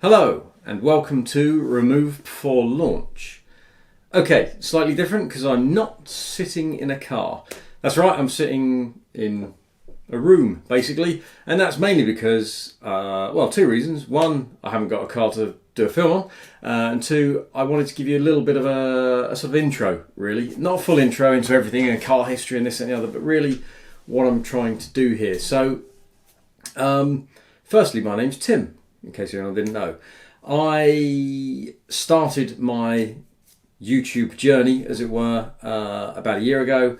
Hello and welcome to Remove Before Launch. Okay, slightly different because I'm not sitting in a car. That's right, I'm sitting in a room basically, and that's mainly because, two reasons. One, I haven't got a car to do a film on, and two, I wanted to give you a little bit of a sort of intro, really. Not a full intro into everything and car history and this and the other, but really what I'm trying to do here. So, firstly, my name's Tim. In case anyone didn't know, I started my YouTube journey, as it were, about a year ago,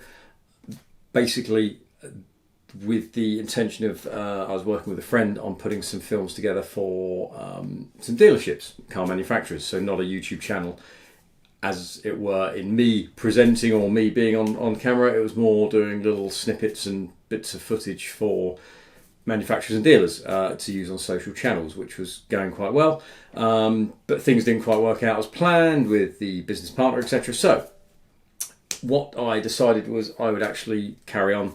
basically with the intention of, I was working with a friend on putting some films together for some dealerships, car manufacturers, so not a YouTube channel, as it were, in me presenting or me being on camera. It was more doing little snippets and bits of footage for manufacturers and dealers to use on social channels, which was going quite well, but things didn't quite work out as planned with the business partner, etc. So what I decided was I would actually carry on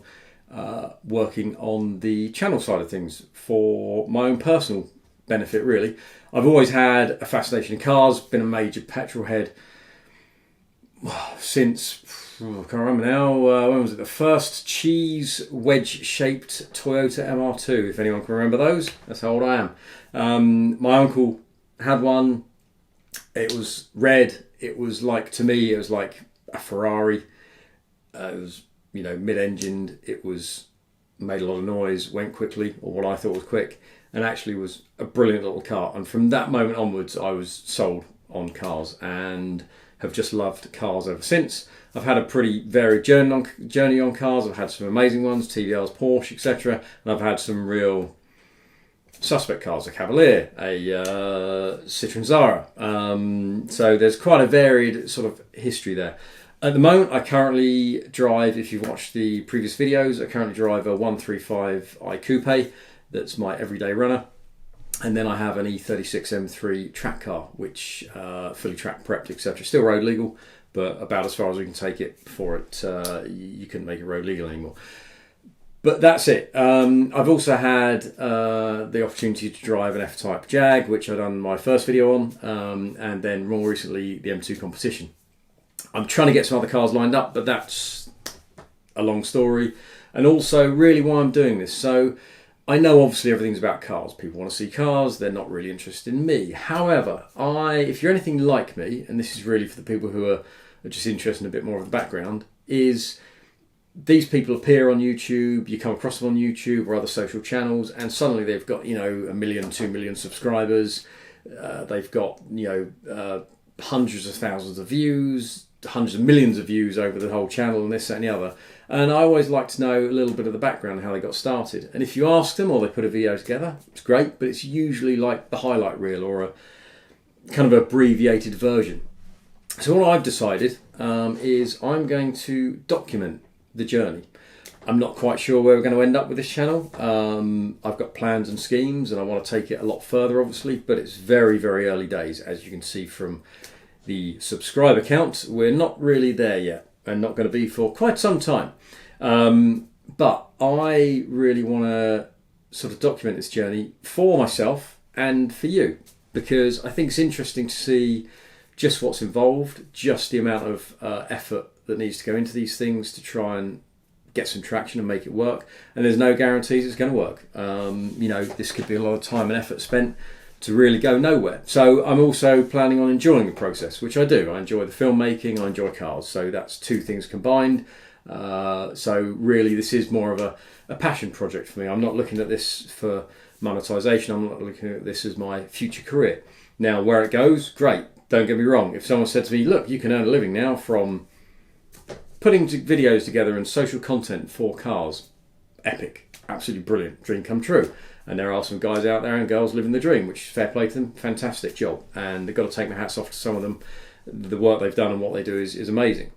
working on the channel side of things for my own personal benefit, really. I've always had a fascination in cars, been a major petrol head since, I can't remember now, when was it? The first cheese wedge-shaped Toyota MR2, if anyone can remember those. That's how old I am. My uncle had one. It was red. It was like, to me, it was like a Ferrari. It was, mid-engined. It was made a lot of noise, went quickly, or what I thought was quick, and actually was a brilliant little car. And from that moment onwards, I was sold on cars and have just loved cars ever since. I've had a pretty varied journey on cars. I've had some amazing ones, TVRs, Porsche, etc. And I've had some real suspect cars, a Cavalier, a Citroen Zara. So there's quite a varied sort of history there. At the moment, I currently drive, if you've watched the previous videos, I currently drive a 135i Coupe. That's my everyday runner. And then I have an E36 M3 track car, which fully track prepped, etc. Still road legal, but about as far as we can take it before you couldn't make it road legal anymore. But that's it. I've also had the opportunity to drive an F-Type Jag, which I've done my first video on, and then more recently the M2 competition. I'm trying to get some other cars lined up, but that's a long story. And also really why I'm doing this. So I know obviously everything's about cars. People want to see cars. They're not really interested in me. However, if you're anything like me, and this is really for the people who are just interested in a bit more of the background, is these people appear on YouTube, you come across them on YouTube or other social channels, and suddenly they've got, 1 million, 2 million subscribers. They've got, hundreds of thousands of views, hundreds of millions of views over the whole channel and this, that and the other. And I always like to know a little bit of the background, how they got started. And if you ask them or they put a video together, it's great, but it's usually like the highlight reel or a kind of abbreviated version. So what I've decided is I'm going to document the journey. I'm not quite sure where we're going to end up with this channel. I've got plans and schemes and I want to take it a lot further, obviously, but it's very, very early days. As you can see from the subscriber count, we're not really there yet and not going to be for quite some time. But I really want to sort of document this journey for myself and for you, because I think it's interesting to see just what's involved, just the amount of effort that needs to go into these things to try and get some traction and make it work. And there's no guarantees it's going to work. This could be a lot of time and effort spent to really go nowhere. So I'm also planning on enjoying the process, which I do. I enjoy the filmmaking, I enjoy cars. So that's two things combined. So really this is more of a passion project for me. I'm not looking at this for monetization. I'm not looking at this as my future career. Now, where it goes, great. Don't get me wrong. If someone said to me, look, you can earn a living now from putting videos together and social content for cars, epic, absolutely brilliant, dream come true. And there are some guys out there and girls living the dream, which is fair play to them, fantastic job. And they've got to take my hats off to some of them. The work they've done and what they do is amazing.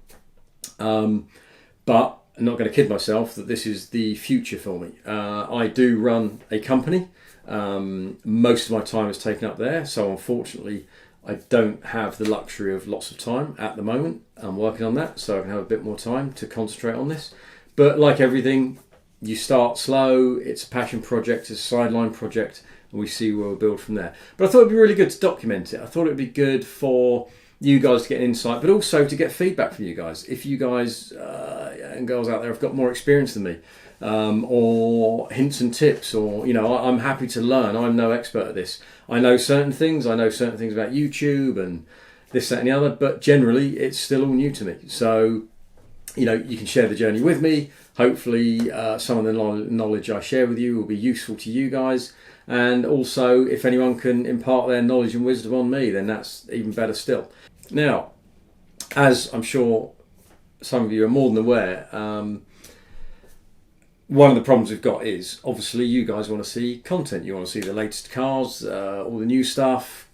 But I'm not going to kid myself that this is the future for me. I do run a company. Most of my time is taken up there. So unfortunately, I don't have the luxury of lots of time at the moment. I'm working on that so I can have a bit more time to concentrate on this. But like everything, you start slow, it's a passion project, it's a sideline project, and we see where we'll build from there. But I thought it'd be really good to document it. I thought it'd be good for you guys to get an insight, but also to get feedback from you guys. If you guys and girls out there have got more experience than me, or hints and tips, or I'm happy to learn. I'm no expert at this. I know certain things. I know certain things about YouTube and this, that, and the other, but generally it's still all new to me. So you can share the journey with me. Hopefully some of the knowledge I share with you will be useful to you guys. And also, if anyone can impart their knowledge and wisdom on me, then that's even better still. Now, as I'm sure some of you are more than aware, one of the problems we've got is, obviously, you guys want to see content. You want to see the latest cars, all the new stuff,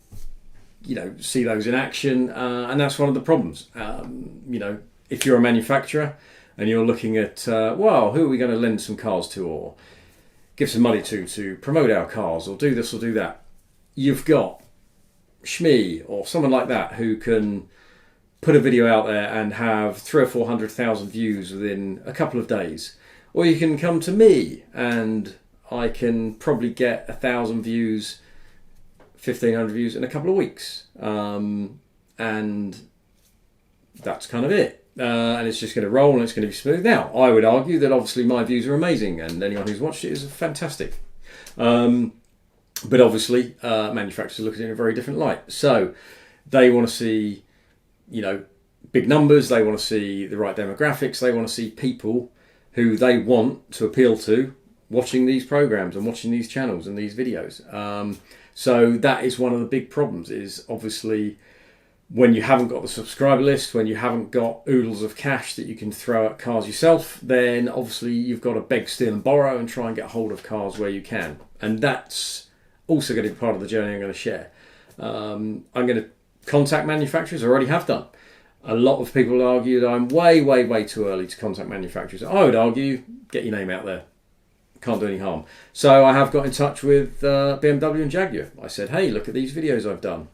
see those in action. And that's one of the problems. If you're a manufacturer and you're looking at, who are we going to lend some cars to, or give some money to promote our cars, or do this or do that, you've got Shmee or someone like that who can put a video out there and have 300,000 or 400,000 views within a couple of days. Or you can come to me and I can probably get 1,000 views, 1,500 views in a couple of weeks. And that's kind of it. And it's just going to roll and it's going to be smooth. Now, I would argue that obviously my views are amazing and anyone who's watched it is fantastic. But obviously, manufacturers look at it in a very different light. So they want to see, big numbers. They want to see the right demographics. They want to see people who they want to appeal to watching these programs and watching these channels and these videos. So that is one of the big problems, is obviously when you haven't got the subscriber list, when you haven't got oodles of cash that you can throw at cars yourself, then obviously you've got to beg, steal and borrow and try and get hold of cars where you can. And that's also going to be part of the journey I'm going to share. I'm going to contact manufacturers. I already have done. A lot of people argue that I'm way, way, way too early to contact manufacturers. I would argue, get your name out there. Can't do any harm. So I have got in touch with BMW and Jaguar. I said, hey, look at these videos I've done.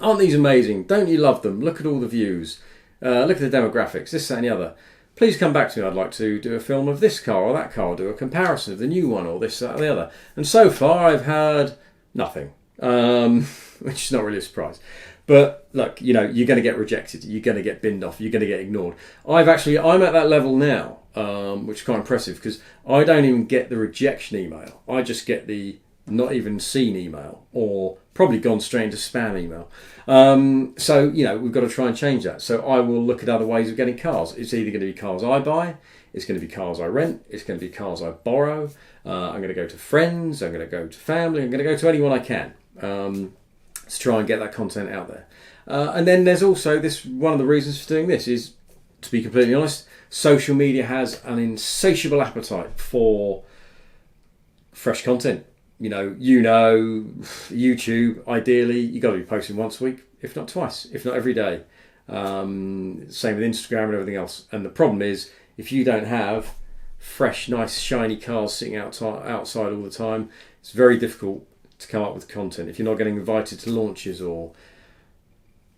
Aren't these amazing? Don't you love them? Look at all the views. Look at the demographics, this, that and the other. Please come back to me. I'd like to do a film of this car or that car, do a comparison of the new one or this, that and the other. And so far I've heard nothing, which is not really a surprise. But look, you're going to get rejected. You're going to get binned off. You're going to get ignored. I'm at that level now, which is quite impressive, because I don't even get the rejection email. I just get the not even seen email, or probably gone straight into spam email. So, we've got to try and change that. So I will look at other ways of getting cars. It's either going to be cars I buy, it's going to be cars I rent, it's going to be cars I borrow. I'm going to go to friends, I'm going to go to family, I'm going to go to anyone I can. To try and get that content out there. And then there's also this, one of the reasons for doing this is, to be completely honest, social media has an insatiable appetite for fresh content. YouTube, ideally, you got to be posting once a week, if not twice, if not every day. Same with Instagram and everything else. And the problem is, if you don't have fresh, nice, shiny cars sitting outside all the time, it's very difficult to come up with content. If you're not getting invited to launches or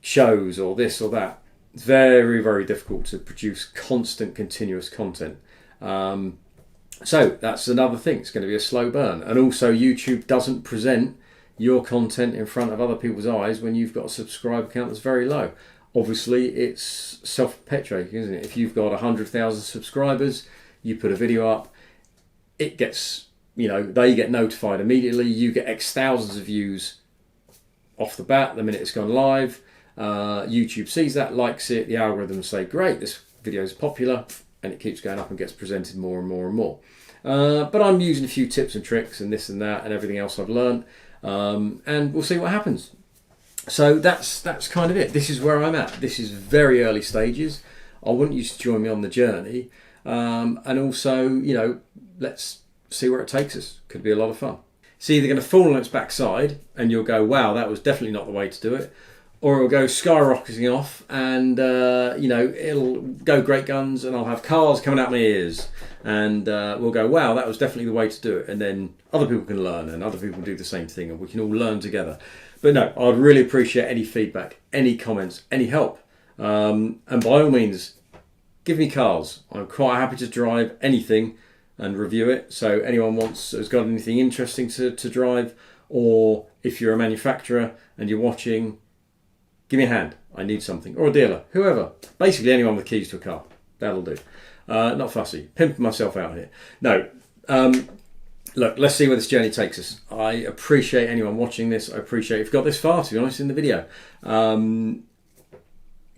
shows or this or that, it's very, very difficult to produce constant, continuous content. So that's another thing. It's going to be a slow burn. And also, YouTube doesn't present your content in front of other people's eyes when you've got a subscriber count that's very low. Obviously, it's self-perpetuating, isn't it? If you've got 100,000 subscribers, you put a video up, it gets, they get notified immediately. You get X thousands of views off the bat the minute it's gone live. YouTube sees that, likes it. The algorithms say, great, this video is popular, and it keeps going up and gets presented more and more and more. But I'm using a few tips and tricks and this and that and everything else I've learned, and we'll see what happens. So that's kind of it. This is where I'm at. This is very early stages. I want you to join me on the journey, and also, let's see where it takes us. Could be a lot of fun. It's either going to fall on its backside and you'll go, wow, that was definitely not the way to do it, or it'll go skyrocketing off and it'll go great guns and I'll have cars coming out my ears, and we'll go, wow, that was definitely the way to do it. And then other people can learn and other people do the same thing and we can all learn together. But no, I'd really appreciate any feedback, any comments, any help. And by all means, give me cars. I'm quite happy to drive anything and review it. So anyone has got anything interesting to drive, or if you're a manufacturer and you're watching, give me a hand. I need something. Or a dealer, whoever. Basically anyone with keys to a car. That'll do. Not fussy. Pimping myself out here. No. Look, let's see where this journey takes us. I appreciate anyone watching this. I appreciate if you've got this far, to be honest, in the video.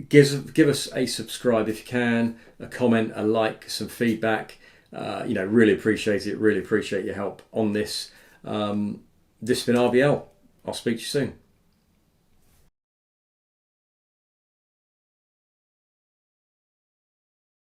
Give us a subscribe if you can, a comment, a like, some feedback. Really appreciate it. Really appreciate your help on this. This has been RBL. I'll speak to you soon.